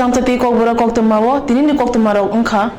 Swrangchati Kokborok Koktwma wo tinini Koktwma rok wngkha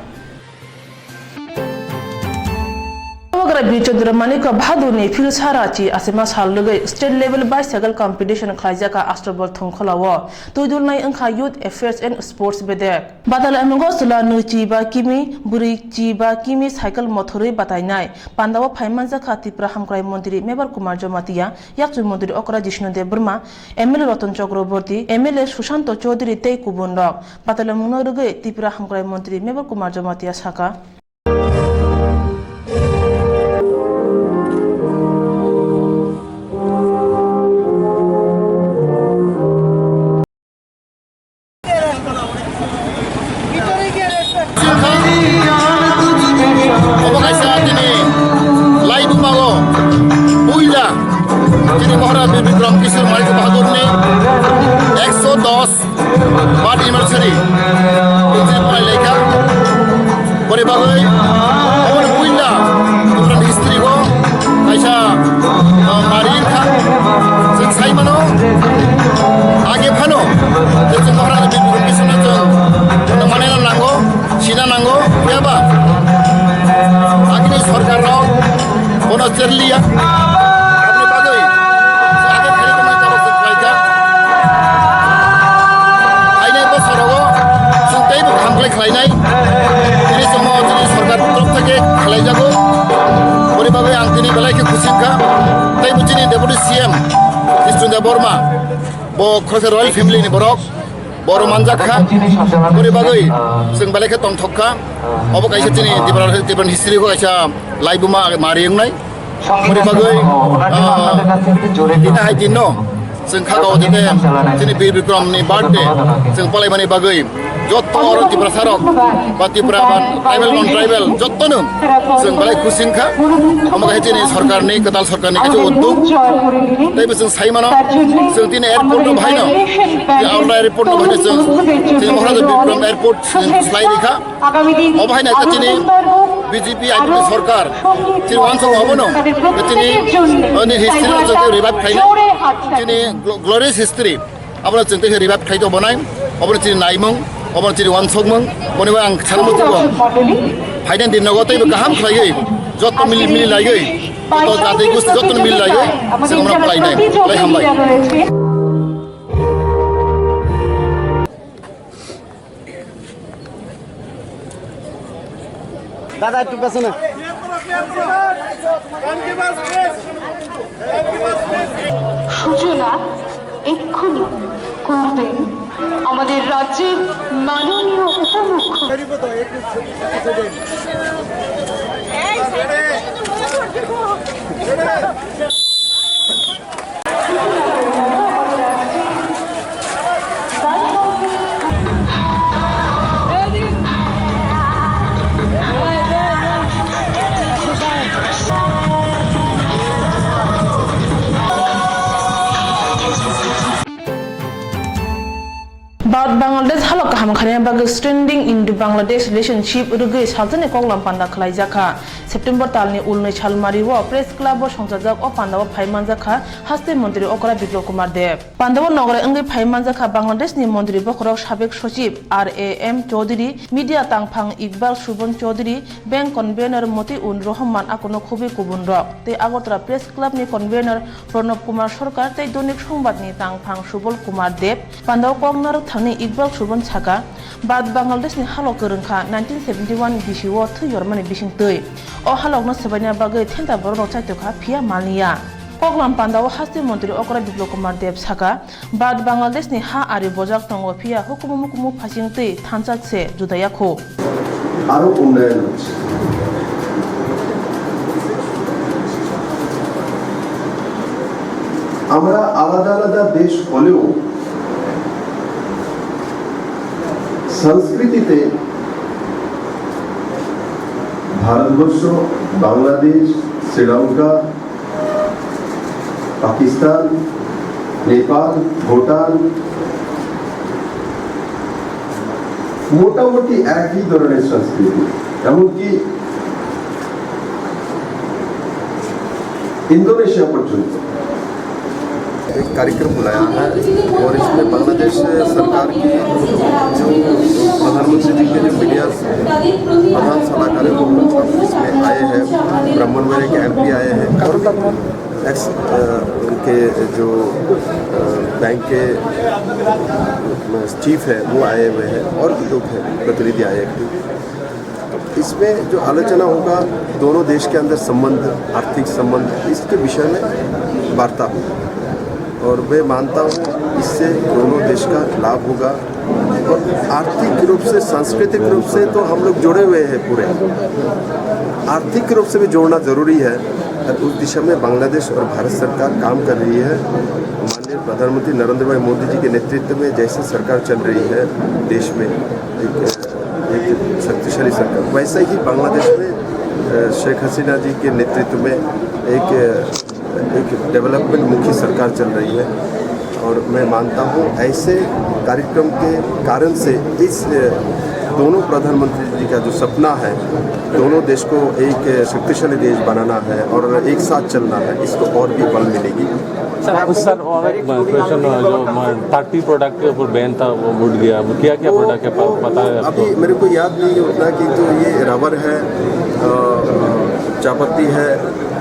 Bichodramani ka bhaduni Swrangchati asema sallugai state level bicycle competition khlaijaka astrobol thongkholawo tuidulnai wngkha youth affairs and sports bedek badal amungo sula nuchi ba kimi buri chi ba kimi cycle mothori batainai pandawo phaimanjaka tipra hamkrai mantri mebar kumar jamatia yakchu mantri okra jishnu dev burma MLA Ratan Chakraborty MLA Sushanto Chaudhary tei kubun rok badal amungo rugai tipra hamkrai mantri mebar kumar jamatia saka Jadi Mahara Bibigram Kisir Malik Bahadur ni 110 bad anniversary ini mulai leka boleh bagai orang punya orang istri ko Aisyah Marin kan saya mana age phano jadi Mahara Bibigram Kisir na jong orang mana nanggo Cina nanggo ya ba agni sarkar rao ono cherliya kelainai ini semua jenis sarkar terus saja kelai jago boleh bagai yang ini belai ke kusingka tapi begini deputy CM Istunda Burma bo khosar royal family ni borok boro manjakha boleh bagai sing belai ke tong thokka obo kaisa tini different history ko kaisa live buma mari ngai boleh bagai kita hai jinno sing khagao tini Bibigram ni birthday sing palai mani bagai joto orang di prasarok, bati peraban, tribal non tribal, joto nu, seng balai kusingka, amakai ini sarkar ni, ketal sarkar ni kecu untuk, tapi seng saya mana, seng tini airport tu bahaya, di awal airport tu bahaya seng, tini mahal tu Bibigram airport slide dikha, apa bahaya nak tini BJP IPP sarkar, tini wansong apa nu, tini, ini history tu jadi revive kaya, tini glorious history, apa tu jadi revive kaya tu bonai, apa tu tini naimung. Orang ciri wansok meng, boleh bang cara macam tu. Haidan di negara itu kaham kaya, jod mili lagi, atau kata itu jod mili lagi, sekarang pelai naik, pelai hambai. Dada itu pasal. সূচনা এক্ষুনি করবেন আমাদের রাজ্যের মাননীয় উপমুখ্যমন্ত্রী Bangladesh halok kaham khane bag strengthening in the Bangladesh relationship rugai saljane konglam panda khlai jaka September talni ulnai chalmari wo press club bo songjak o pandawo phaimanjaka haste mantri okra Biplop Kumar Dev pandawo nogore engai phaimanjaka Bangladesh ni mantri bokrok sabek sachib RAM Chaudhary media tangphang Iqbal Subhan Chaudhary bank convener Motiun Rahman akono khubi kubun rok te Agartala press club ni convener Pranab Kumar Sarkar tei donik সংবাদ ni tangphang Subol Kumar Dev pandawo kongnar thani Iqbal Subhan Chaka bad Bangladesh ni halok rungkha 1971 bisiwo thuyormani bising tei o halok no sabanya bagai thenta borok chaitokha phia malniya koklam pandawo haste mantri okra Biplop Kumar Dev Chaka bad Bangladesh ni ha ari bojak tongo phia hukumu phasing tei thanchak se judaya kho aro উন্নয়ন হচ্ছে আমরা আলাদা আলাদা দেশ হলেও সংস্কৃতিতে ভারতবর্ষ বাংলাদেশ শ্রীলঙ্কা পাকিস্তান নেপাল ভুটান মোটামুটি একই ধরনের সংস্কৃতি এমনকি ইন্দোনেশিয়া পর্যন্ত एक कार्यक्रम बुलाया है और इसमें बांग्लादेश सरकार की जो प्रधानमंत्री जी के जो मीडिया प्रधान सलाहकार है वो इसमें आए हैं, ब्राह्मणबाड़ी के MP आए हैं और एक्स उनके जो बैंक के चीफ है वो आए हुए हैं और भी लोग हैं, प्रतिनिधि आए हैं। इसमें जो आलोचना होगा दोनों देश के अंदर संबंध, आर्थिक संबंध, इसके विषय में वार्ता होगी और मैं मानता हूँ इससे दोनों देश का लाभ होगा। और आर्थिक रूप से, सांस्कृतिक रूप से तो हम लोग जुड़े हुए हैं पूरे, आर्थिक रूप से भी जोड़ना ज़रूरी है और उस दिशा में बांग्लादेश और भारत सरकार काम कर रही है। माननीय प्रधानमंत्री नरेंद्र भाई मोदी जी के नेतृत्व में जैसे सरकार चल रही है देश में, एक शक्तिशाली सरकार, वैसा ही बांग्लादेश में शेख हसीना जी के नेतृत्व में एक डेवलपमेंट मुखी सरकार चल रही है। और मैं मानता हूँ ऐसे कार्यक्रम के कारण से इस दोनों प्रधानमंत्री जी का जो सपना है, दोनों देश को एक शक्तिशाली देश बनाना है और एक साथ चलना है, इसको और भी बल मिलेगी। सर क्वेश्चन जो 30 प्रोडक्ट के ऊपर बैन था वो उठ गया, क्या क्या प्रोडक्ट है पता है? अभी मेरे को याद नहीं होता कि जो ये रबर है, चापत्ती है,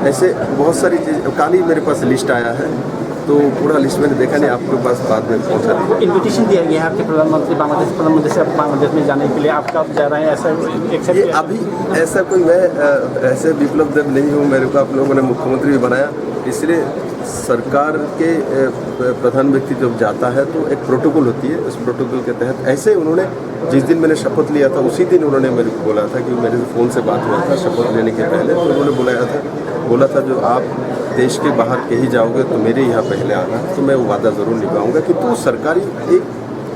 ऐसे बहुत सारी चीज़, काली मेरे पास लिस्ट आया है तो पूरा लिस्ट मैंने देखा नहीं, आपके पास बाद में पहुंचा दिया। इन्विटेशन दिया गया है आपके प्रधानमंत्री, बांग्लादेश प्रधानमंत्री से बांग्लादेश में जाने के लिए, आपका जा रहे हैं ऐसा एक्सेप्ट? ये अभी ऐसा कोई, मैं ऐसे विप्लव देव नहीं हूँ, मेरे को आप लोगों ने मुख्यमंत्री भी बनाया, इसलिए सरकार के प्रधान व्यक्ति जब जाता है तो एक प्रोटोकॉल होती है, उस प्रोटोकॉल के तहत ऐसे उन्होंने जिस दिन मैंने शपथ लिया था उसी दिन उन्होंने मेरे को बोला था कि मेरे फ़ोन से बात हुआ था शपथ लेने के पहले, तो उन्होंने बोला था जो आप देश के बाहर कहीं जाओगे तो मेरे यहाँ पहले आना, तो मैं वो वादा ज़रूर निभाऊंगा कि तो सरकारी एक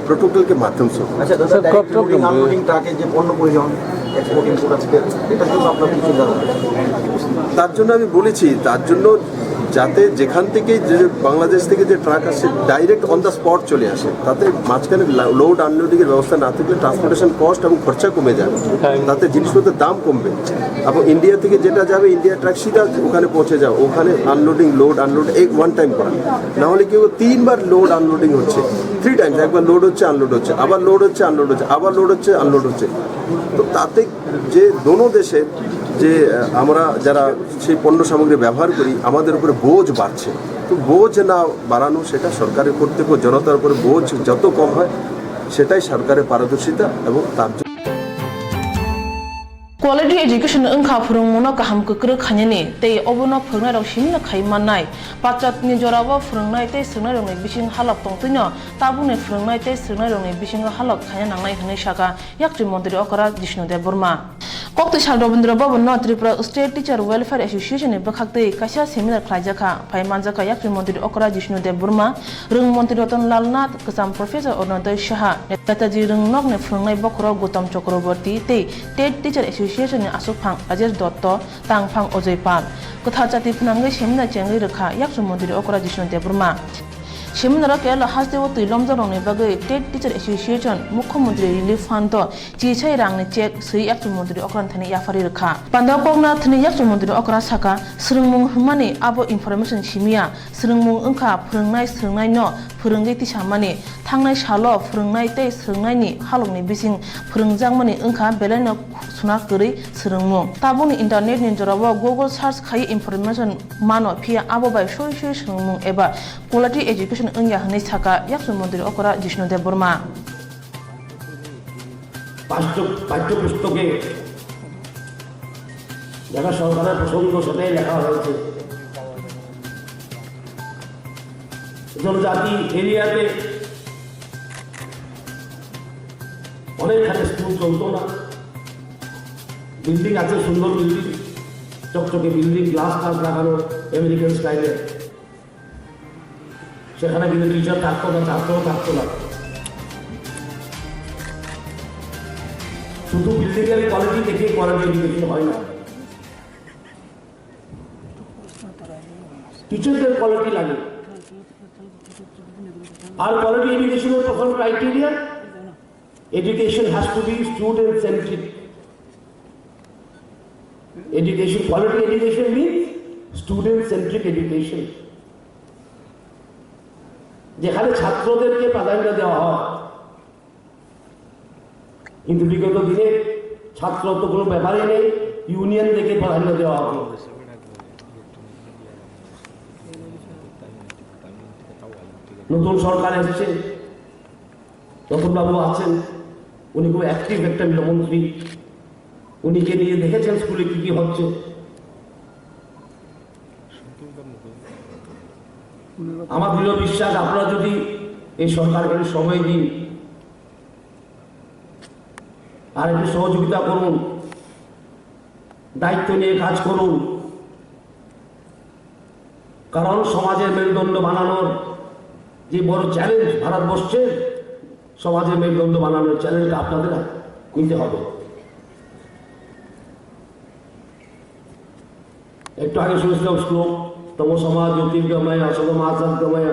प्रोटोकॉल के माध्यम से। अच्छा স্যার, লোডিং আনলোডিং ট্রাকে যে পণ্য পরিবহন এক্সপোর্ট ইম্পোর্ট আছে এটার জন্য আপনার কি চিন্তা ভাবনা? তার জন্য আমি বলেছি, তার জন্য যাতে যেখান থেকে যে বাংলাদেশ থেকে যে ট্রাক আসে ডাইরেক্ট অন দ্য স্পট চলে আসে, তাতে মাঝখানে লোড আনলোডিংয়ের ব্যবস্থা না থাকলে ট্রান্সপোর্টেশন কস্ট এবং খরচা কমে যাবে, তাতে জিনিসপত্রের দাম কমবে। এবং ইন্ডিয়া থেকে যেটা যাবে ইন্ডিয়া ট্রাক সিধা ওখানে পৌঁছে যাও, ওখানে আনলোডিং লোড আনলোড এক ওয়ান টাইম করা, না হলে কেউ 3 বার লোড আনলোডিং হচ্ছে, 3 টাইমস, একবার লোড হচ্ছে আনলোড হচ্ছে, আবার লোড হচ্ছে আনলোড হচ্ছে, আবার লোড হচ্ছে আনলোড হচ্ছে। তো তাতে যে দোনো দেশের যে আমরা যারা সেই পণ্য সামগ্রী ব্যবহার করি আমাদের উপরে বোঝ বাড়ছে, তো বোঝ না বাড়ানো সেটা সরকারের কর্তব্য, জনতার উপরে বোঝ যত কম হয় সেটাই সরকারের পারদর্শিতা এবং তার Quality education engkha phurungmono kaham kukru khanyani tei obono phurungnai rok simna khai mannai pachat ni jorago phurungnai tei sungnai rokni bising halak tongtino tabungni phurungnai tei sungnai rokni bising halak khanya nangnai hwnwi saka yakti mantri okara Jishnudev Burma Koktwma Rabindra Bhavan no Tripura State Teacher Welfare Association ni bakhaktei kaisa seminar khlaijaka phaimanjaka yakti mantri okara Jishnudev Burma rung mantri Ratan Lal Nath Kasam Professor Ornodoy Shaha Netaji rungnok ni phurungnai bokhoro Gautam Chakraborty tei State Teacher Association ni Asukphang Rajesh Dotto Tangphang Ojoi Pal Swrangchati phnangai seminar chengai rakha yakti mantri okara Jishnudev Burma Seminar Kerala Hasdewo Lomjarongni bagai State Teacher Association Mukhyamantri Relief Fund Chichai rangni check sui yakti mantri okran thani yafari rakha Panda Kokna thani yakti mantri okra saka Swrungmung hmani abo information simia Swrungmung engkha phurungnai no phurunggai tisamani thangnai salo phurungnai tei swrungnai ni halokni bising phurungjangmani engkha belai no suna kwrwi swrungmung tabuni internet ni jorao Google search khai information mano phia abo bai soi swrungmung eba quality education engya hwnwi saka yakti mantri okra Jishnudev Burma পাঠ্যপুস্তকে যারা সরকারের পছন্দ সেটাই লেখা হয়েছে জনজাতি এরিয়াতে অনেকখানে school চলতো না বিল্ডিং আছে সুন্দর বিল্ডিং চকচকে বিল্ডিং গ্লাস লাগানো আমেরিকান স্টাইলে সেখানে কিন্তু টিচার থাকতো না ছাত্রও থাকতো না শুধু বিল্ডিংয়ের কোয়ালিটি দেখে কোয়ালিটি এডুকেশন হয় না টিচারদের কোয়ালিটি লাগে আর কোয়ালিটি এডুকেশনের প্রথম criteria education has to be student centric education quality education means student centric education যেখানে ছাত্রদেরকে প্রাধান্য দেওয়া হয়, কিন্তু বিগত দিনে ছাত্র তো কোনো ব্যাপারই নেই, ইউনিয়ন থেকে প্রাধান্য দেওয়া হবে। নতুন সরকার এসেছে, রতনবাবু আছেন, উনি খুব অ্যাক্টিভ একটা মন্ত্রী, উনিকে নিয়ে দেখেছেন স্কুলে কি কি হচ্ছে। আমার দৃঢ় বিশ্বাস আপনারা যদি এই সরকারকে সময় দিন আর একটু সহযোগিতা করুন, দায়িত্ব নিয়ে কাজ করুন, কারণ সমাজের মেরুদণ্ড বানানোর যে বড় চ্যালেঞ্জ ভারতবর্ষের, সমাজের মেরুদণ্ড বানানোর চ্যালেঞ্জটা আপনাদের নিতে হবে। একটু আগে শুনেছিলাম শ্লোক, তম সমাজ জ্যোতির্গময় অসম মাসগময়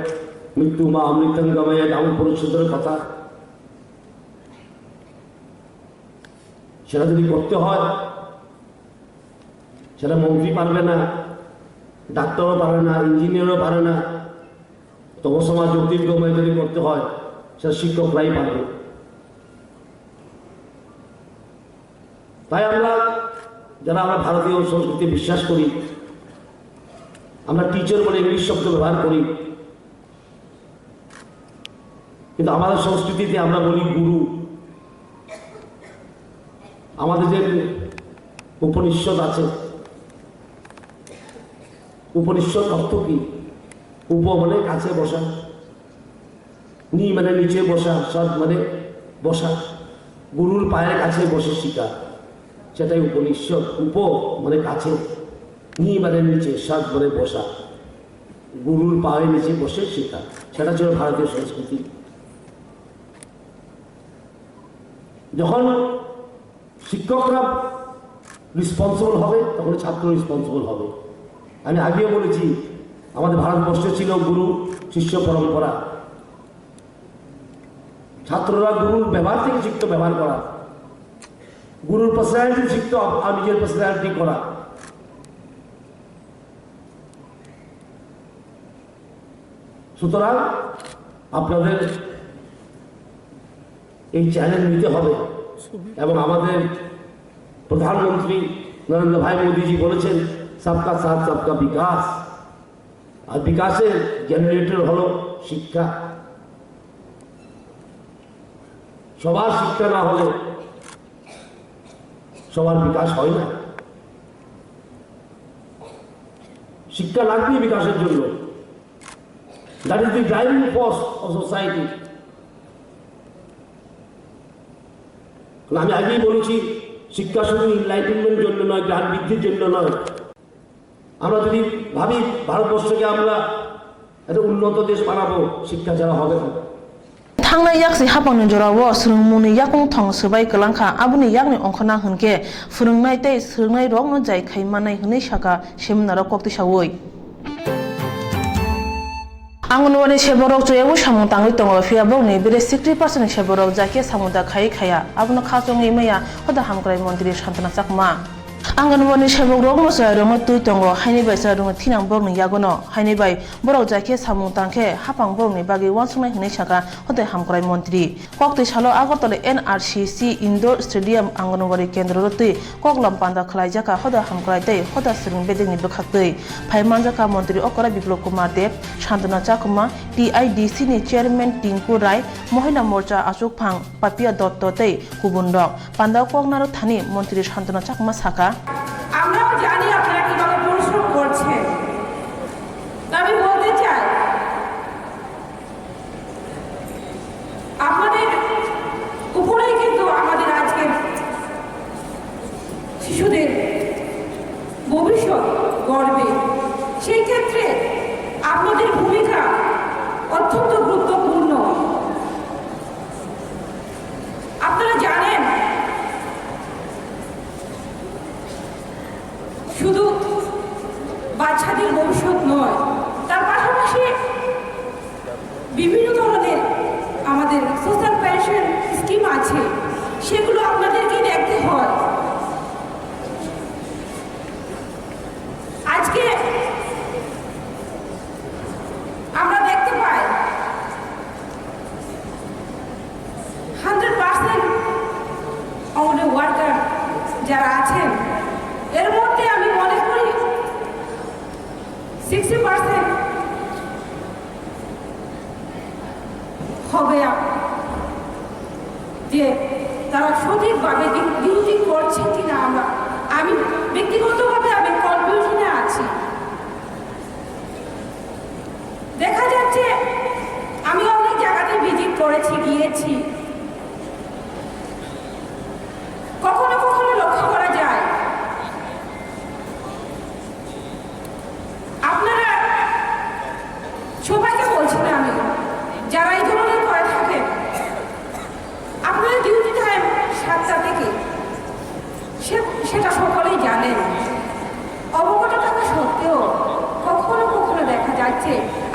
মৃত্যু মা অমৃতঙ্গময়, এমন পরিচ্ছদের কথা। সেটা যদি করতে হয়, সেটা মন্ত্রী পারবে না, ডাক্তারও পারে না, ইঞ্জিনিয়ারও পারে না। তম সমাজ জ্যোতির্গময় যদি করতে হয়, সেটা শিক্ষকরাই পারবে। তাই আমরা যারা আমরা ভারতীয় সংস্কৃতি বিশ্বাস করি, আমরা টিচার বলে ইংলিশ শব্দ ব্যবহার করি, কিন্তু আমাদের সংস্কৃতিতে আমরা বলি গুরু। আমাদের যে উপনিষদ আছে, উপনিষদ অর্থ কি? উপ মানে কাছে বসা, নি মানে নিচে বসা, সদ মানে বসা, গুরুর পায়ের কাছে বসে শিখা, সেটাই উপনিষদ। উপ মানে কাছে, নি মানে নিচে, সদ মানে বসা, গুরুর পায়ের নিচে বসে শেখা, সেটা ছিল ভারতীয় সংস্কৃতি। যখন শিক্ষকরা রেসপন্সিবল হবে, তখন ছাত্র রেসপন্সিবল হবে। আমি আগেও বলেছি, আমাদের ভারতবর্ষে ছিল গুরু শিষ্য পরম্পরা। ছাত্ররা গুরুর ব্যবহার থেকে শিখত ব্যবহার করা, গুরুর পার্সোনালিটি শিখত আর নিজের পার্সোনালিটি করা। সুতরাং আপনাদের এই চ্যালেঞ্জ নিতে হবে, এবং আমাদের প্রধানমন্ত্রী নরেন্দ্র ভাই মোদীজি বলেছেন সবকা সাথ সবকা বিকাশ, আর বিকাশের জেনারেটর হলো শিক্ষা। সবার শিক্ষা না হলে সবার বিকাশ হয় না। শিক্ষা লাগবে বিকাশের জন্য। That is the driving force of society. আমি আগেই বলেছি, শিক্ষা শুধু ইনলাইটেনমেন্টের জন্য নয়, জ্ঞান বৃদ্ধির জন্য নয়। আমরা যদি ভাবি ভারতবর্ষকে আমরা একটা উন্নত দেশ বানাবো, শিক্ষা ছাড়া হবে না। থাংনাই ইয়াকসি হাপাংনি জরাwo swrungmungni yakung thong sbai kalangkha abuni yakni ongkhana hunke phurungnai tei swrungnai rok no jai khaimanai hunai saka seminaro kokti sawoi. Angonwani seborok joyabu samung tangui tongo phiaborni bere 60% seborok jake samuda khai khaya abno khachongi maya hoda hamkrai mantri Shantana Chakma. Angonwani seborok no jairong tui tongo haini bai jairong thinang borni yagono haini bai borok jake samung tangkhe hapang borni bagi wansumai hunai saka hoda hamkrai mantri kokti salo Agartala NRCC Indoor Stadium Angonwari kendro tui koklam panda khlai jaka hoda hamkrai tei hoda swrung bedengni bwkhaktui phaimanjaka mantri Okara Biplop Kumar Dev Shantana Chakma TIDC ni chairman Tinku Rai Mohila Morcha Ashok Phang Papia Dotto tei kubun rok panda koknaro thani mantri Shantana Chakma saka আমরাও জানি আপনারা কিভাবে পরিশ্রম করছেন। আমি বলতে চাই, আপনাদের উপরেই কিন্তু আমাদের আজকের শিশুদের ভবিষ্যৎ গড়বে। সেই ক্ষেত্রে আপনাদের ভূমিকা অত্যন্ত গুরুত্বপূর্ণ। আপনারা জানেন, শুধু বাচ্চাদের ভবিষ্যৎ নয়, তার পাশাপাশি বিভিন্ন ধরনের আমাদের সোশ্যাল পেনশন স্কিম আছে, সেগুলো আপনাদেরকে দেখতে হয়। আজকে আমরা দেখতে পাই 60% হবে যে তারা সঠিকভাবে ডিউটি করছে কিনা আমি ব্যক্তিগতভাবে আমি কনফিউশনে আছি। দেখা যাচ্ছে আমি অনেক জায়গাতে ভিজিট করেছি, গিয়েছি, কখনো কখনো লক্ষ্য করা যায় আপনারা সবাইকে বলছি না আমি, যারা এই ধরনের করে থাকেন, আপনারা ডিউটি টাইম 7টা থেকে, সেটা সকলেই জানেন। অবগত থাকা সত্ত্বেও কখনো কখনো দেখা যাচ্ছে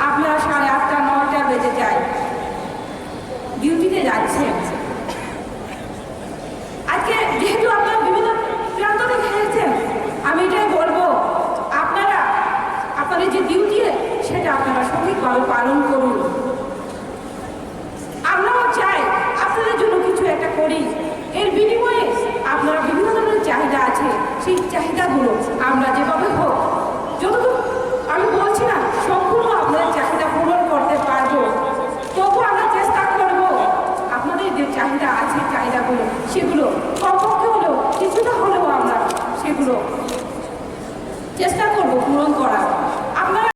আপনারা 8:30, 9টা বেজে যায় ডিউটিতে যাচ্ছেন। আজকে যেহেতু আপনারা বিভিন্ন প্রান্ত থেকে এসেছেন, আমি এটাই বলবো আপনারা আপনাদের যে ডিউটি সেটা আপনারা সঠিকভাবে পালন করুন। আমরাও চাই আপনাদের জন্য কিছু একটা করি, এর বিনিময়ে আপনারা বিভিন্ন ধরনের চাহিদা আছে, সেই চাহিদাগুলো আমরা যেভাবে হোক, যতটুকু আমি বলছি না সম্পূর্ণ আপনাদের চাহিদা পূরণ করতে পারবো, তবু আমরা চেষ্টা করব আপনাদের যে চাহিদা আছে চাহিদাগুলো সেগুলো কমপক্ষে হলেও কিছুটা হলেও আমরা সেগুলো চেষ্টা করব পূরণ করার। আপনারা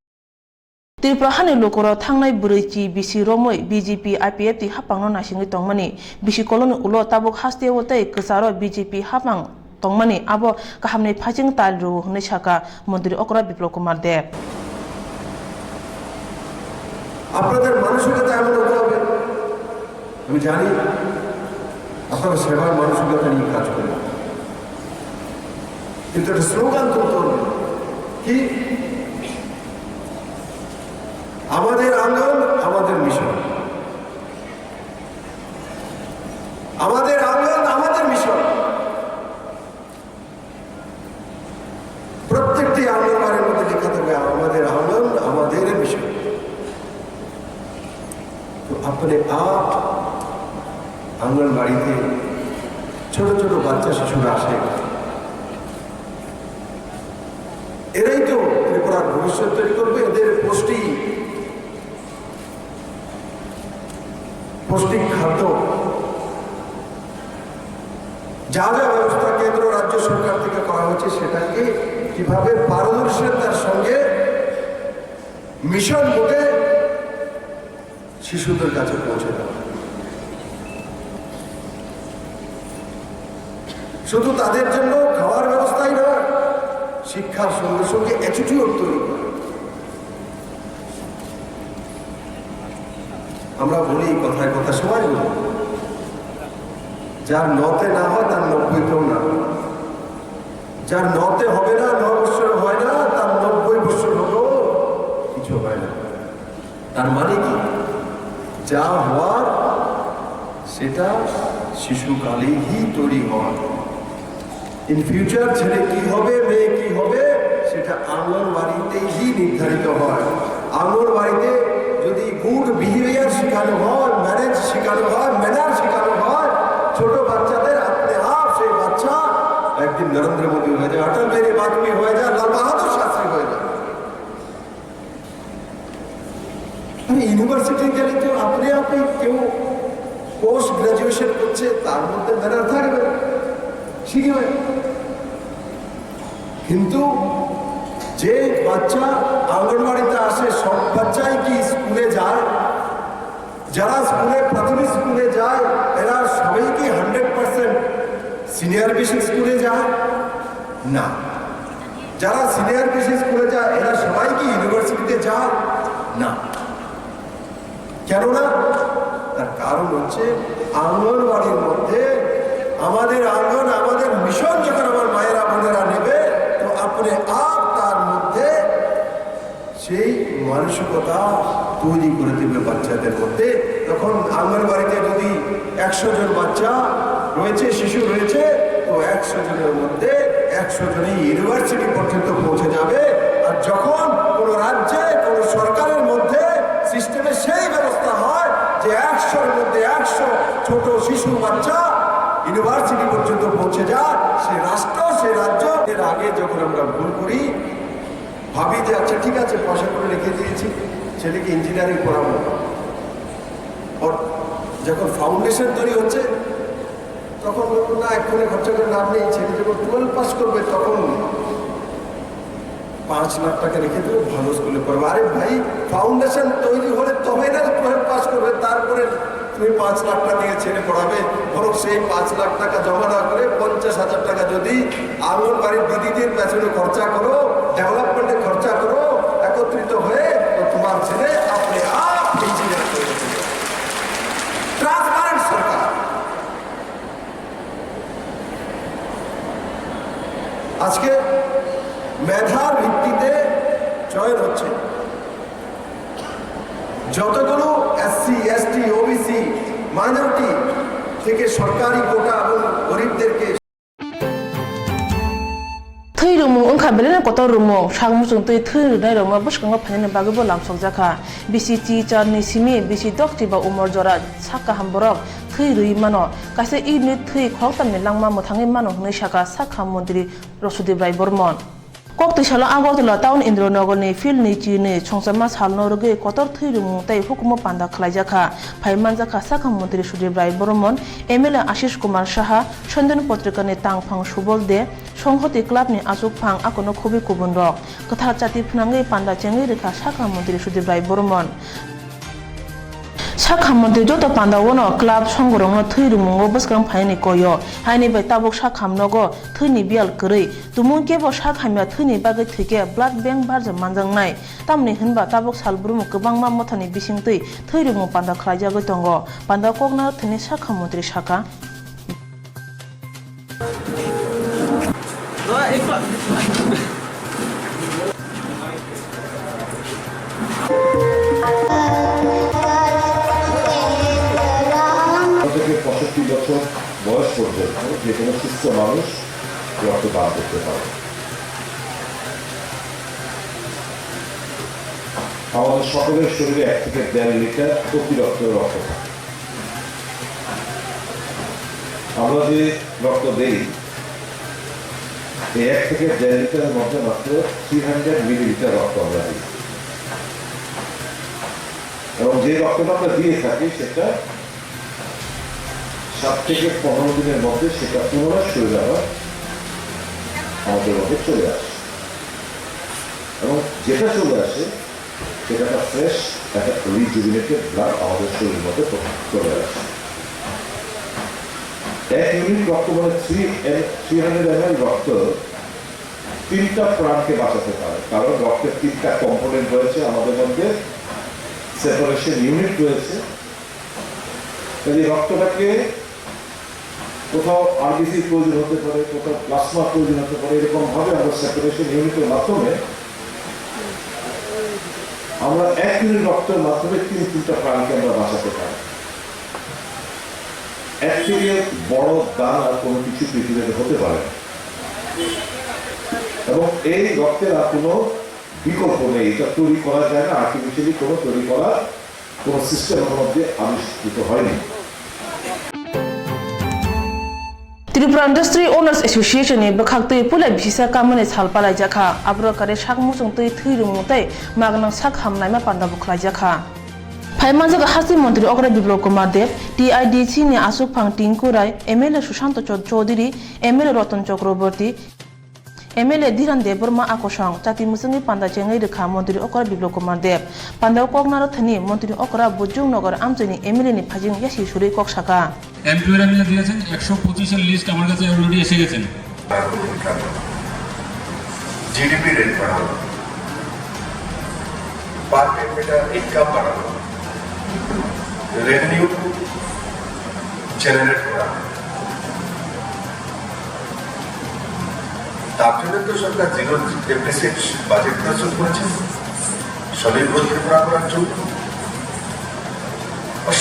ত্রিপুরাহানি লোকরা থাংনাই ব্রৈচি বিসি রমৈ বিজেপি IPF তি হাপাংনো নাসিংই তংমানি বিসি কলনি উলো তাবুক হাস্তেও তাই কসাरो বিজেপি হাপাং তংমানি আবো কাহামনি ফাজিং তালরু হনে সাকা মন্ত্রী অকরা বিপ্লব কুমার দেব। আপনাদের মানসিকতা এমন হতে হবে, আমি জানি আপনারা সেবার মানসিকতা নিয়ে কাজ করেন, কিন্তু একটা স্লোগান তুলতে হবে কি, আমাদের আঙ্গন আমাদের মিশন, আমাদের আঙ্গন আমাদের মিশন। প্রত্যেকটি আঙ্গনবাড়ির মধ্যে লেখা থাকবে আমাদের আঙ্গন আমাদের মিশন। তো আপনি আঙ্গনবাড়িতে ছোট ছোট বাচ্চা শিশুরা আসে, এরাই তো ত্রিপুরার ভবিষ্যৎ তৈরি করবে। এদের পৌষ্টিক খাদ্য যা যা ব্যবস্থা কেন্দ্র রাজ্য সরকার থেকে করা হচ্ছে সেটাকে কিভাবে পারদর্শিতার সঙ্গে মিশন মোডে শিশুদের কাছে পৌঁছে দেওয়া, শুধু তাদের জন্য খাওয়ার ব্যবস্থাই নয়, শিক্ষার সঙ্গে সঙ্গে অ্যাটিটিউড তৈরি করা। আমরা বলি কথায় কথা সময় বলি, যার নতে না হয় তার 90তেও না, যার নতে হবে না, 9 বছর হয় না, তার 90 বছর হলেও কিছু হয় না। তার মানে কি, যা হওয়ার সেটা শিশুকালেই তৈরি হয়। ইন ফিউচার ছেলে কি হবে, মেয়ে কি হবে, সেটা আঙ্গনবাড়িতেই নির্ধারিত হয়। আঙ্গনবাড়িতে যদি গুড বিহেভিয়ার শেখানো হয়, ম্যানেজ শেখানো হয়, ম্যানার শেখানো হয় ছোট বাচ্চাদের, আপনি আপ সেই বাচ্চা একদিন নরেন্দ্র মোদী হয়ে যায়, অটল বিহারী বাজপেয়ী হয়ে যায়, লাল বাহাদুর শাস্ত্রী হয়ে যায়। ইউনিভার্সিটি গেলে তো আপনি কেউ পোস্ট গ্রাজুয়েশন করছে, তার মধ্যে ম্যানার থাকবে, শিখবে। কিন্তু যে বাচ্চা আঙ্গনবাড়িতে আসে, সব বাচ্চাই কি স্কুলে যায়? যারা স্কুলে প্রাথমিক স্কুলে যায় এরা সবাই কি 100% সিনিয়র বেসিক স্কুলে যায়? না। যারা সিনিয়র বেসিক স্কুলে যায় এরা সবাই কি ইউনিভার্সিটিতে যায়? না। কেননা তার কারণ হচ্ছে আঙ্গনবাড়ির মধ্যে আমাদের আঙ্গন আমাদের মিশন যখন আমার মায়েরা বোনেরা নেবে, তো আপনি তার মধ্যে সেই মানসিকতা তৈরি করে দেবে বাচ্চাদের মধ্যে। তখন আঙ্গনবাড়িতে যদি 100 জন বাচ্চা রয়েছে, শিশু রয়েছে, তো 100 জনের মধ্যে 100 জনই ইউনিভার্সিটি পর্যন্ত পৌঁছে যাবে। আর যখন কোনো রাজ্যে কোনো সরকারের মধ্যে সিস্টেমে সেই ব্যবস্থা হয় যে 100-র মধ্যে 100 ছোট শিশু বাচ্চা ইউনিভার্সিটি পর্যন্ত পৌঁছে যায়, সেই রাষ্ট্র সেই রাজ্য। এর আগে যখন আমরা ভুল করি, ভাবি যে আচ্ছা ঠিক আছে ছেলেকে ইঞ্জিনিয়ারিং পড়াবো, ওর যখন ফাউন্ডেশন তৈরি হচ্ছে তখন বলবো না এক্ষুনি খরচা করে লাভ নেই, ছেলে যখন 12 পাস করবে তখন 5 লাখ টাকা রেখে দেবো, ভালো স্কুলে পড়বে। আরে ভাই, ফাউন্ডেশন তৈরি হলে তবে না 12 পাস করবে, তারপরে তুমি 5 লাখ টাকা দিয়ে ছেলে পড়াবে। বরং সেই 5 লাখ টাকা জমা না করে 50,000 টাকা যদি আঙ্গনবাড়ির দিদিদের পেছনে খরচা করো, ডেভেলপমেন্টে খরচা করো, একত্রিত হয়ে তো তোমার ছেলে আপনি আপ ইঞ্জিনিয়ার করে দেবে। ট্রান্সপারেন্ট সরকার। আজকে মেধার ভিত্তিতে চয়ন হচ্ছে। যতগুলো এসসি, এসটি, ওবিসি, মাইনরিটি থেকে সরকারি কোটা এবং গরিবদেরকে थै रुमु ओंखा बेलेना कत रुमु सागमुसुं तै थै रुनाय रंमा बसखंगा फाइनानि बागैबो लामसक जाखा बिसि टी चारनि सिमि बिसि डक्टि बा उमर जरा साका हामबरक थै रुइ मानो कासे इनि थै खरतामनि लांमा मोथाङै मानो हनै साका साखा मन्त्रि रसुदेब राय Burman Koktwma Agortala Town Indronogorni Field ni chini Swrangchati salno rogei kotor theirumu tai hukumo panda khlaijaka phaimanjaka Sakha Mantri Rosudeb Rai Bormon MLA Ashish Kumar Saha Sondan Potrikani Tangphang Subol De Songhoti Club ni Asukphang akono khobi kubun rok Kathar Chati Phnangai panda chengai rekha Sakha Mantri Rosudeb Rai Bormon Sakha Mantri joto panda wono club songgorongno theirumungo boskrang phaini koyo haini bai tabok sakhamnogo theini bial kwrui tumung kebo sakhamya theini bagai thike blood bank barja manjangnai tamni hinba tabok salbrumu kwbangma mothani bisingtui theirumu panda khlaijagoi tongo panda kokna thini Sakha Mantri Saka থেকে 65 বছর বয়স পর্যন্ত যে কোনো সুস্থ মানুষ রক্তদান করতে পারে। আমাদের সকলের শরীরে 1 থেকে 1.5 লিটার অতিরিক্ত রক্ত থাকে। আমরা যে রক্ত দেই এই 1 থেকে 1.5 লিটারের মধ্যে মাত্র 300 মিলিলিটার রক্ত আমরা দিই এবং যে রক্তটা আমরা দিয়ে থাকি সেটা 7 থেকে 15 দিনের মধ্যে সেটা পুনরায় শরীরে আবার আমাদের মধ্যে চলে আসে এবং যেটা চলে আসে সেটা একটা ফ্রেশ একটা রিজুভিনেটেড ব্লাড আমাদের শরীরের মধ্যে চলে আসে। 1 ইউনিট রক্ত মানে 300 ml রক্ত 3টা প্রাণকে বাঁচাতে পারে, কারণ রক্তের 3টা কম্পোনেন্ট রয়েছে আমাদের মধ্যে, সেপারেশন ইউনিট রয়েছে। এই রক্তটাকে কোথাও আরবিসি প্রয়োজন হতে পারে, কোথাও প্লাজমা প্রয়োজন হতে পারে, এরকম ভাবে আমরা সেপারেশন ইউনিটের মাধ্যমে আমরা 1 ইউনিট রক্তের মাধ্যমে 3টা প্রাণকে আমরা বাঁচাতে পারি। এর থেকে বড় দান আর কোনো কিছু পৃথিবীতে হতে পারে না এবং এই রক্তের আর কোনো বিকল্প নেই। এটা তৈরি করা যায় না, আর্টিফিশিয়ালি কোনো তৈরি করা কোনো সিস্টেমের মধ্যে আবিষ্কৃত হয়নি। Tripura Industry Owners Association ni bakhaktui pulai bisa kamane salpalai jakha abro kare sakmusung tui theirumu tai magnang sakhamnai ma panda bukhlai jakha Phaimanjaga Hasi Mantri Okra Biplop Kumar Dev TIDC ni Asukphang Tinku Rai MLA Sushant Chaudhary MLA Ratan Chakraborty MLA Dhiran Deborma Akosang Chati Musangi Panda Chengai Rekha Mantri Okra Biplop Kumar Dev Panda Koknaro Thani Mantri Okra Bujung Nagar Amchani MLA ni Phajing Yashi Shuri Koksaka এমপিওরা মিলে দিয়েছেন 125 এর list আমার কাছে already এসে গেছেন। GDP rate বাড়ানো, পার capital income বাড়ানো, revenue generate করা, তার জন্য তো সরকার জিরো ডেফিসিট বাজেট প্রস্তুত করেছে স্বনির্ভর ত্রিপুরা করার জন্য।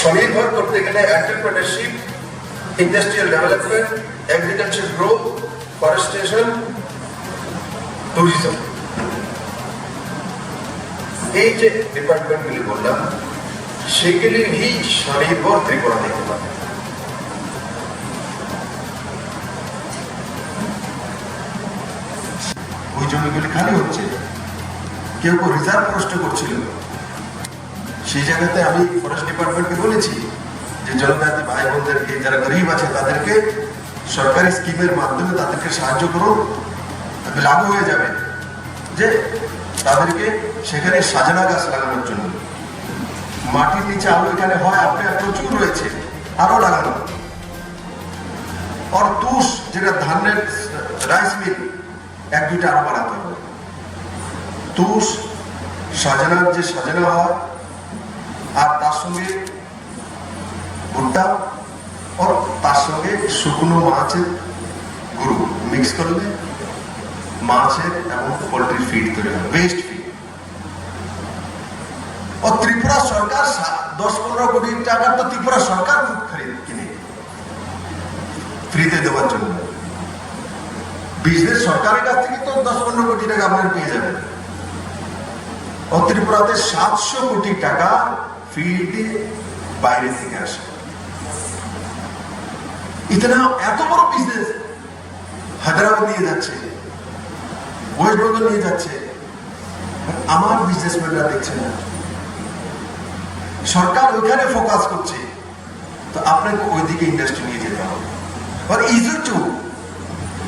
স্বনির্ভর করতে গেলে entrepreneurship, industrial development, agriculture growth, forestation, tourism, এই যে ডিপার্টমেন্টগুলি বললাম সেগুলিরই স্বনির্ভর ত্রিপুরা দেখতে পাবে। ওই জমিগুলি খালি হচ্ছে, কেউ কেউ রিজার্ভ প্রশ্ন করছিল সেই জায়গাতে আমি ফরেস্ট ডিপার্টমেন্টকে বলেছি যে জনজাতি ভাই বোনদেরকে যারা গরিব আছে তাদেরকে সরকারি স্কিমের মাধ্যমে তাদেরকে সাহায্য করুন, লাগু হয়ে যাবে যে তাদেরকে সেখানে সাজানা গাছ লাগানোর জন্য। মাটির নিচে আলু এখানে হয় আপনার প্রচুর রয়েছে, আরো লাগানো। আর তুষ যেটা ধানের রাইস মিল 1-2টা আরো বানাতে হবে। তুষ সাজানার যে সাজানা হয় আর তার সঙ্গে ভুট্টা আর তার সঙ্গে শুকনো মাছের গুঁড়ো মিক্স করলে মাছের এবং পোলট্রির ফিড তৈরি হয়, বেস্ট ফিড। ও ত্রিপুরা সরকার 10-15 কোটি টাকার তো ত্রিপুরা সরকার খুব কিনে ফ্রিতে দেওয়ার জন্য। বিজনেস সরকারের কাছ থেকে তো 10-15 কোটি টাকা আপনার পেয়ে যাবেন। ও ত্রিপুরাতে 700 কোটি টাকা ফিড বাইরে থেকে আসে। ইতনা এত বড় বিজনেস হায়দ্রাবাদ নিয়ে যাচ্ছে, ওয়েস্ট বেঙ্গল নিয়ে যাচ্ছে, আমার বিজনেসম্যানরা দেখছে না। সরকার ওইখানে ফোকাস করছে, তো আপনাকে ওইদিকে ইন্ডাস্ট্রি নিয়ে যেতে হবে। আর ইজি টু,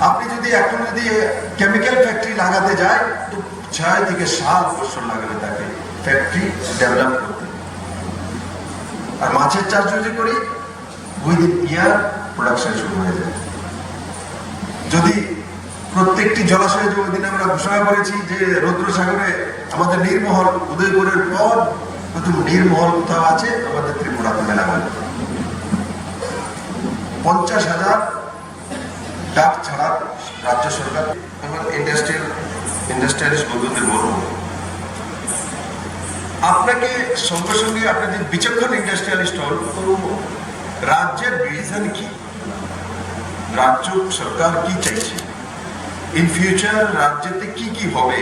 আপনি যদি এখন যদি কেমিক্যাল ফ্যাক্টরি লাগাতে যায় তো 6 থেকে 7 বছর লাগবে তাকে ফ্যাক্টরি ডেভেলপ করতে। আর মাছের চাষ যদি করি উইদিন ইয়ার প্রোডাকশন শুরু হয়ে যায়। যদি প্রত্যেকটি জলাশয়ে যে ওইদিন আমরা ঘোষণা করেছি যে রৌদ্রসাগরে আমাদের নীরমহল, উদয়পুরের পর প্রথম নীরমহল কোথাও আছে আমাদের ত্রিপুরাতে মেলা হবে। 50,000 ডাক ছাড়া রাজ্য সরকার এবং ইন্ডাস্ট্রিয়ালিস্ট বন্ধুদের বলব, আপনাকে সঙ্গে সঙ্গে আপনি যদি বিচক্ষণ ইন্ডাস্ট্রিয়ালিস্ট হন তো রাজ্যের ভিশন কি, রাজ্য সরকার কি চাইছে, ইন ফিউচার রাজ্যেতে কি কি হবে,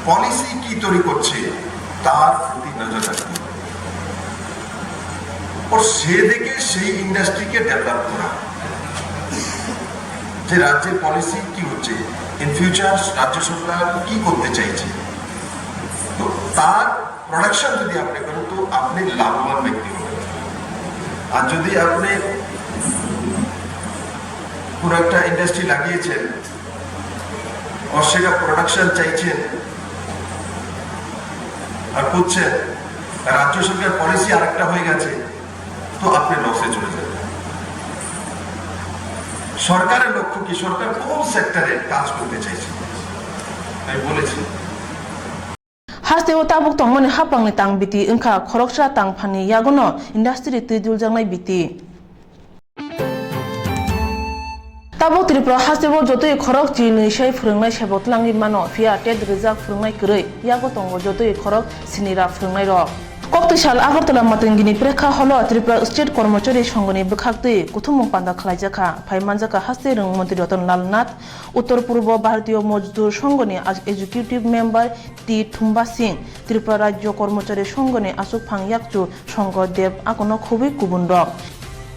পলিসি কি তৈরি করছে তার প্রতি নজর রাখতে হবে। और সে দেখে সেই ইন্ডাস্ট্রিকে ডেভেলপ করা, যে রাজ্যের পলিসি কি হচ্ছে, ইন ফিউচার রাজ্য সরকার কি করতে চাইছে, তো তার প্রোডাকশন যদি আপনি করেন তো আপনি লাভবান ব্যক্তি হবেন। আর যদি আপনি পুরো একটা ইন্ডাস্ট্রি লাগিয়েছেন আর সেটা প্রোডাকশন চাইছেন আর করছেন, রাজ্য সরকার পলিসি আরেকটা হয়ে গেছে, তো আপনি লসে চলে যাবেন। সরকারের লক্ষ্য কি, সরকার কোন সেক্টরে কাজ করতে চাইছে আমি বলেছি। হাসতে ও তাবুক তংমনি হাপাংনি তাং বিতি ওংখা খরকসা তাং ফানি ইয়াগনো ইন্ডাস্ট্রি তুইদুল জাংনাই বিতি তাবুক ত্রিপুরা হাসতে ও যতই খরক চিনি সেই ফ্রংনাই সেবতলাংনি মানো ফিয়া টেট রিজার্ভ ফ্রংনাই কरै ইয়াগো তंगो যতই খরক সিনিরা ফ্রংনাই রক কক্তশাল আগরতলা মাতঙ্গিনি প্রেক্ষা হলো ত্রিপুরা স্টেট কর্মচারী সংঘনি বখাকতৈ কুথুমুং পান্দা খালাইজাখা ফাইমানজাখা হাসতে রং মন্ত্রী রতনলাল নাথ, উত্তর পূর্ব ভারতীয় মজদুর সংঘনি এক্সিকিউটিভ মেম্বার টি থুম্বা সিং, ত্রিপুরা রাজ্য কর্মচারী সংঘনি আসুক ফাং ইয়াকচু সংঘ দেব আকনো খুবই কুবুন রক।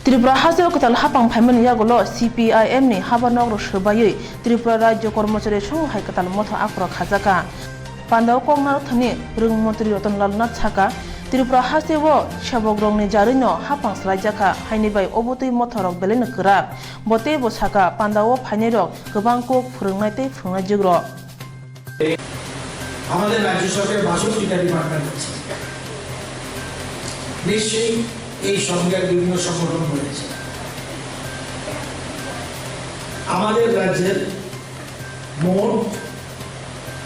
ত্রিপুরা হাজার কোতাল হাপাং ফাইমান ইয়াগলো CPIM ni habanok ro shbaयै Tripura রাজ্য কর্মচারী সংঘ হাইকাতাল মথ আক্র খাজাকা পান্দাও কংনার থানি রং মন্ত্রী রতনলাল নাথ ছাকা ত্রিপুরা হাসেও সেবগ্রংনি জারিনো হাপাং স্লাইজাখা হাইনিবাই অবতৈ মথরক বেলেनो করাক বতে বসাকা পান্দাও ফাইনেরক গোबां কুক ফোरोंनायतै फुंनाय जिग्र। আমাদের রাজ্য সরকারের 62টা ডিপার্টমেন্ট আছে, নিশ্চয়ই এই সংখ্যার বিভিন্ন সংগঠন রয়েছে। আমাদের রাজ্যের মোট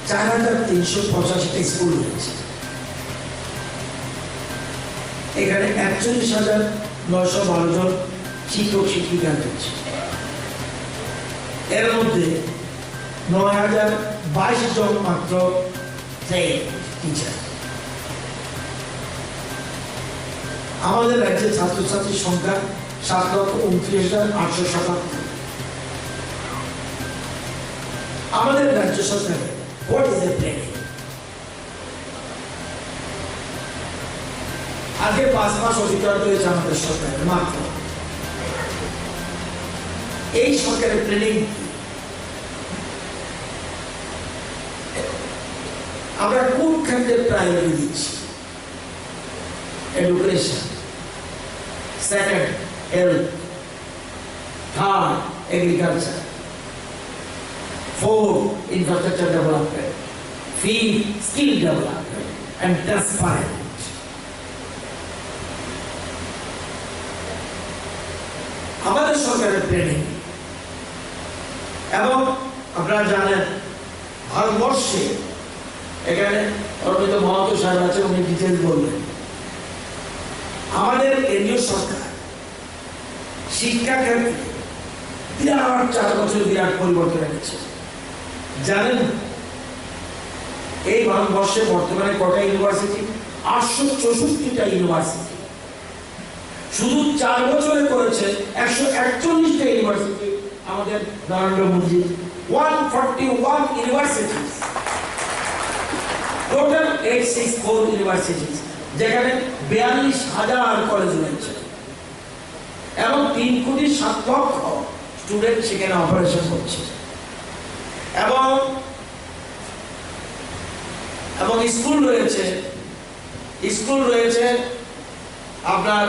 4385টা স্কুল রয়েছে। এখানে 41,912 জন শিক্ষক শিক্ষিকা রয়েছে। এর মধ্যে 9,022 জন মাত্র টিচার। আমাদের রাজ্যের ছাত্রছাত্রীর সংখ্যা 7,29,877। আমাদের রাজ্য সরকার হোয়াট ইজ এ প্ল্যান? আগে 5 মাস অধিকার রয়েছে আমাদের সরকারের মাত্র। এই সরকারের প্ল্যানিং আমরা কোন ক্ষেত্রে প্রায়োরিটি দিচ্ছি? education. Second, health. Third, agriculture. Fourth, infrastructure development. Fifth, skill development and transparent. আমাদের সরকারের প্ল্যানিং এবং আপনারা জানেন ভারতবর্ষে এখানে অরবিন্দ মহাতো সাহেব আছে, উনি ডিটেল বললেন। আমাদের কেন্দ্রীয় সরকার শিক্ষা ক্ষেত্রে বিরাট 4 বছর বিরাট পরিবর্তন এনেছে। জানেন এই ভারতবর্ষে বর্তমানে কটা ইউনিভার্সিটি? 864টা ইউনিভার্সিটি। শুধু 4 বছরে করেছে 141টা ইউনিভার্সিটি আমাদের Narendra Modi. 141 universities, total 864 universities, যেখানে 42,000 কলেজ রয়েছে এবং 3,07,00,000 স্টুডেন্ট সেখানে অপারেশন করছে এবং স্কুল রয়েছে আপনার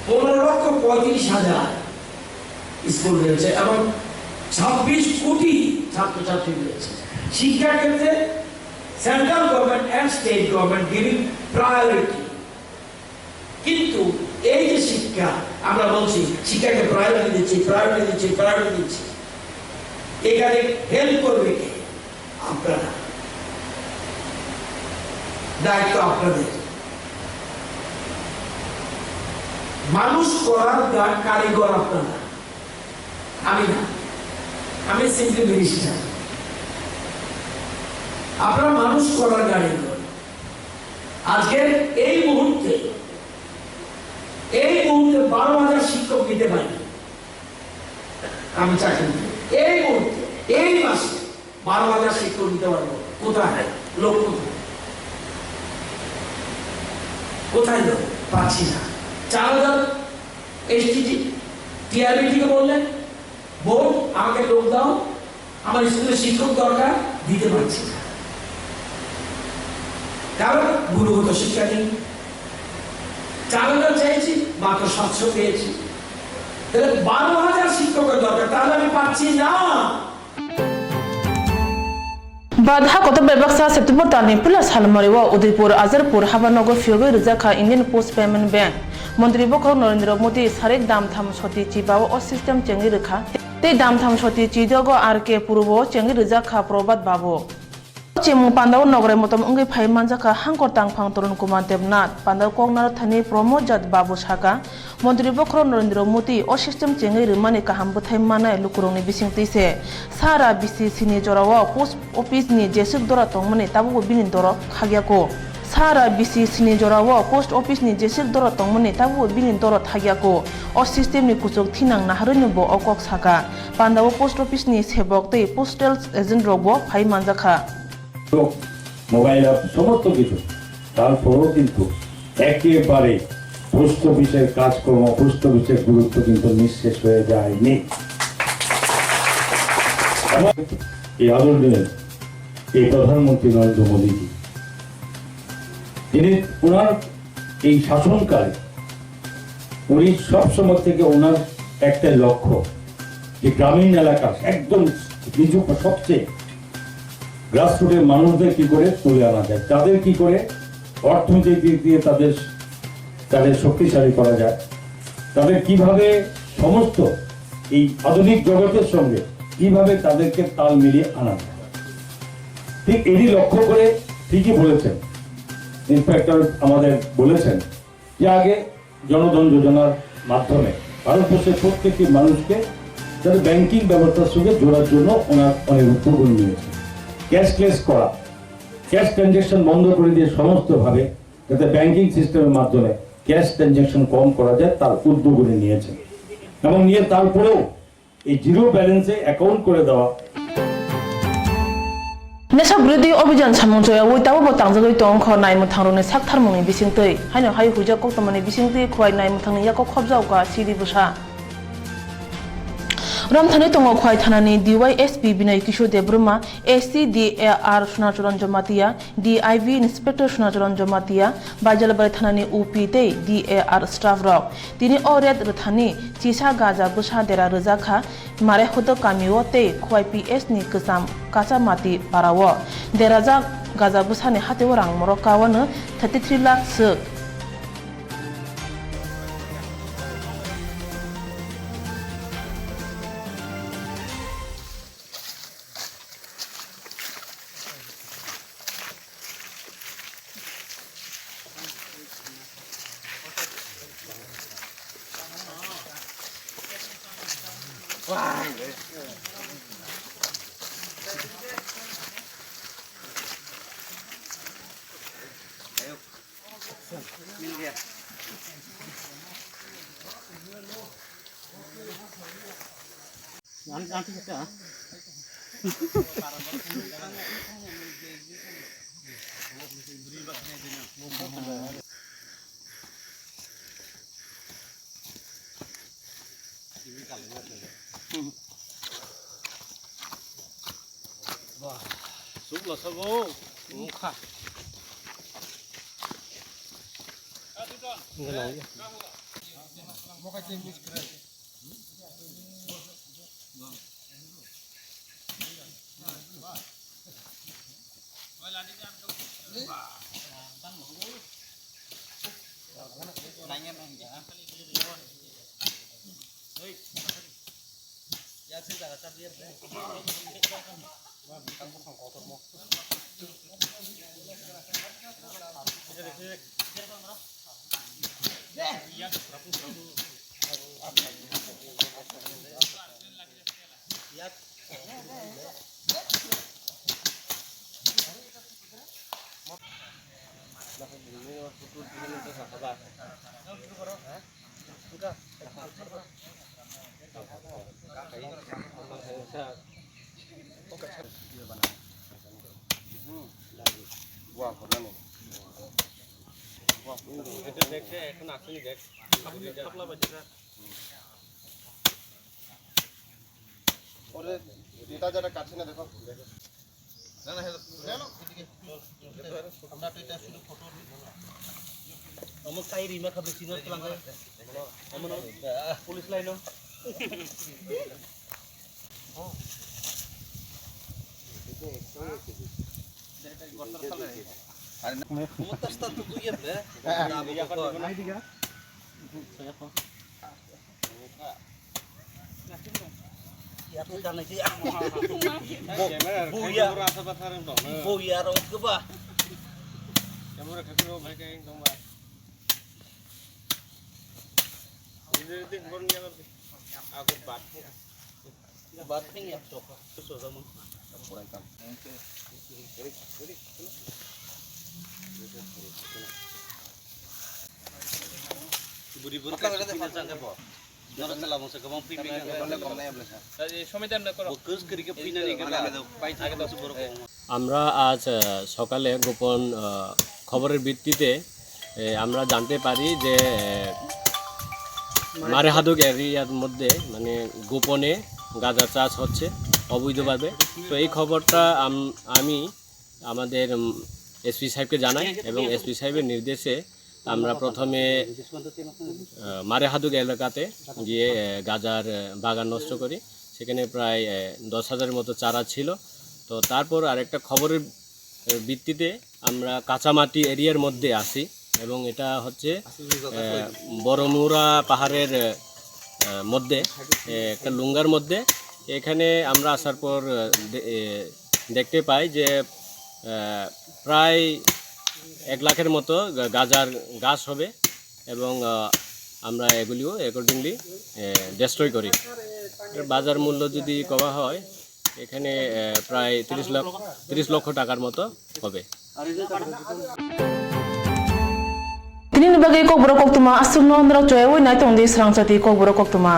15,35,000 স্কুল রয়েছে এবং 26 কোটি ছাত্রছাত্রী রয়েছে। শিক্ষা ক্ষেত্রে central government and state government giving priority. কিন্তু এই যে শিক্ষা, আমরা বলছি শিক্ষাকে প্রায়োরিটি দিচ্ছি, এখানে হেল্প করবে কে? আপনারা। দায়িত্ব আপনাদের। মানুষ করার কারিগর আপনারা, আমি না, আমি সিম্পলি মিনিস্টার। আপনারা মানুষ করার কারিগর। আজকে এই মুহূর্তে 12,000 শিক্ষক দিতে পারি আমি চাকরি। এই মুহূর্তে এই মাসে 12,000 শিক্ষক দিতে পারবো। কোথায় লোক? কোথায় লোক পাচ্ছি না। 4,000 এসটিটি টিআরবি থেকে বললেন বোর্ড আমাকে লোক দাও, আমার স্কুলে শিক্ষক দরকার, দিতে পারছি না, কারণ গুণগত শিক্ষা নেই। 4,000 চাইছি, মাত্র 700 পেয়েছি। তাহলে 12,000 শিক্ষকের দরকার, তাহলে আমি পাচ্ছি না। Badha kota bebaksa September tani pulas halmariwa Udaipur Azarpur Habanogo Fiogo Rizaka Indian Post Payment Bank Montri Boko Narendra Modi Sarek Dam Tham Shoti Chibawa O System Chengi Rikha Te Dam Tham Shoti Chidogo RK Purbo Chengi Rizaka Probat Babo Chemu Pandaw Nogre Motom Ungi Pai Manjaka Hankor Tang Pang Turun Kumantebnat Pandaw Kognar Thani Promo Jat Babu Shaka Montri Boko Narendra Modi O System Chengi Rimani Kahambu Thaimana Lukuroni Bising Tise Sara BC Sini Jorawa Post Office ni Jesuk Dora Tongmani Tabu Binin Doro Hagyako Sara BC Sini Jorawa Post Office ni Jesuk Dora Tongmani Tabu Binin Doro Hagyako O System ni Kusuk Thinang Naharunubo Okok Saka Pandaw Post Office ni Sebok Te Postal Agent Robo Pai Manjaka mobile app সমস্ত কিছু, তারপরেও কিন্তু একেবারে post অফিসের কাজকর্ম, post অফিসের গুরুত্ব কিন্তু নিঃশেষ হয়ে যায়নি। এই আন্দোলনের এই প্রধানমন্ত্রী নরেন্দ্র মোদীজি, তিনি ওনার এই শাসনকালে উনি সবসময় থেকে ওনার একটা লক্ষ্য যে গ্রামীণ এলাকা একদম নিচু সবচেয়ে গ্রাসরুটের মানুষদের কি করে তুলে আনা যায়, তাদের কি করে অর্থনৈতিক দিক দিয়ে তাদের শক্তিশালী করা যায়, তাদের কিভাবে সমস্ত এই আধুনিক জগতের সঙ্গে কিভাবে তাদেরকে তাল মিলিয়ে আনা যায়। ঠিক এরই লক্ষ্য করে ঠিকই বলেছেন ইন্সপেক্টর আমাদের বলেছেন যে আগে জনধন যোজনার মাধ্যমে ভারতবর্ষের প্রত্যেকটি মানুষকে তাদের ব্যাংকিং ব্যবস্থার সঙ্গে জোড়ার জন্য ওনার অনেক উদ্যোগ নিয়েছে। ক্যাশলেস করা, ক্যাশ ট্রানজ্যাকশন বন্ধ করে দিয়ে সমস্তভাবে যাতে ব্যাংকিং সিস্টেমের মাধ্যমে ক্যাশ ট্রানজ্যাকশন কম করা যায় তার উদ্যোগ নিয়েছে এবং নিয়ে তারপরেও এই জিরো ব্যালেন্সে অ্যাকাউন্ট করে দেওয়া। Nesa Brudi Obijan Samonjoya Witawo Botangzoi Tong Kho Nai Muthangrone Saktharmoni Bisingtei Haino Hai Huja Koktwmani Bisingtei Khwai Nai Muthangni Yako Khobjauka Sidi Busa Ramthani tongo khwai thanani DYSP Binay Kishore Debruma, SCDAR Swrangchati Jomatia, DIV Inspector Swrangchati Jomatia, Bajalabari thanani UPT DAR staff rock. Tini oret ruthani Chisa Gaza Busha Dera Ruzakha, Mare Hoto Kamiwo te khwai PS ni Kasam Kacha Mati Parawo. Deraza Gaza Busha ni Hate Warang Morokawana 33 lakh suk. এটা যেটা কাটছে না দেখো না না আমরা তো এটা শুধু ফটো আমার কাই রিমা খাবে চিনো লাগা এমন পুলিশ লাইনো আরে না মুতাস্তা তো তুই এবে ইয়া করতে নাই দিগা Ya tu kan aja. Buya rasa pasaran dong. Buya rawat ke ba? Kamera kakiro bhai kain dong ba. Ini din gon ya berarti. Aku bat. Bat ning ya sok. Sok sama. Kurang kan. Buri-buri kan pindah sangat bo. আমরা আজ সকালে গোপন খবরের ভিত্তিতে আমরা জানতে পারি যে মারেহাদুক এরিয়ার মধ্যে মানে গোপনে গাঁজা চাষ হচ্ছে অবৈধভাবে। তো এই খবরটা আমি আমাদের এসপি সাহেবকে জানাই এবং এসপি সাহেবের নির্দেশে আমরা প্রথমে মারেহাদুক এলাকাতে গিয়ে গাজার বাগান নষ্ট করি। সেখানে প্রায় 10,000-এর মতো চারা ছিল। তো তারপর আরেকটা খবরের ভিত্তিতে আমরা কাঁচামাটি এরিয়ার মধ্যে আসি এবং এটা হচ্ছে বড়মুরা পাহাড়ের মধ্যে একটা লুঙ্গার মধ্যে। এখানে আমরা আসার পর দেখতে পাই যে প্রায় 1 লাখের মতো গাজার গাছ হবে এবং আমরা এগুলিও অ্যাকর্ডিংলি ডেস্ট্রয় করি। বাজার মূল্য যদি করা হয় এখানে প্রায় 30 লক্ষ টাকার মতো হবে। Tini ni bagai Kokborok Koktwma asung no ndrak joy woi nai tong di Swrangchati Kokborok Koktwma.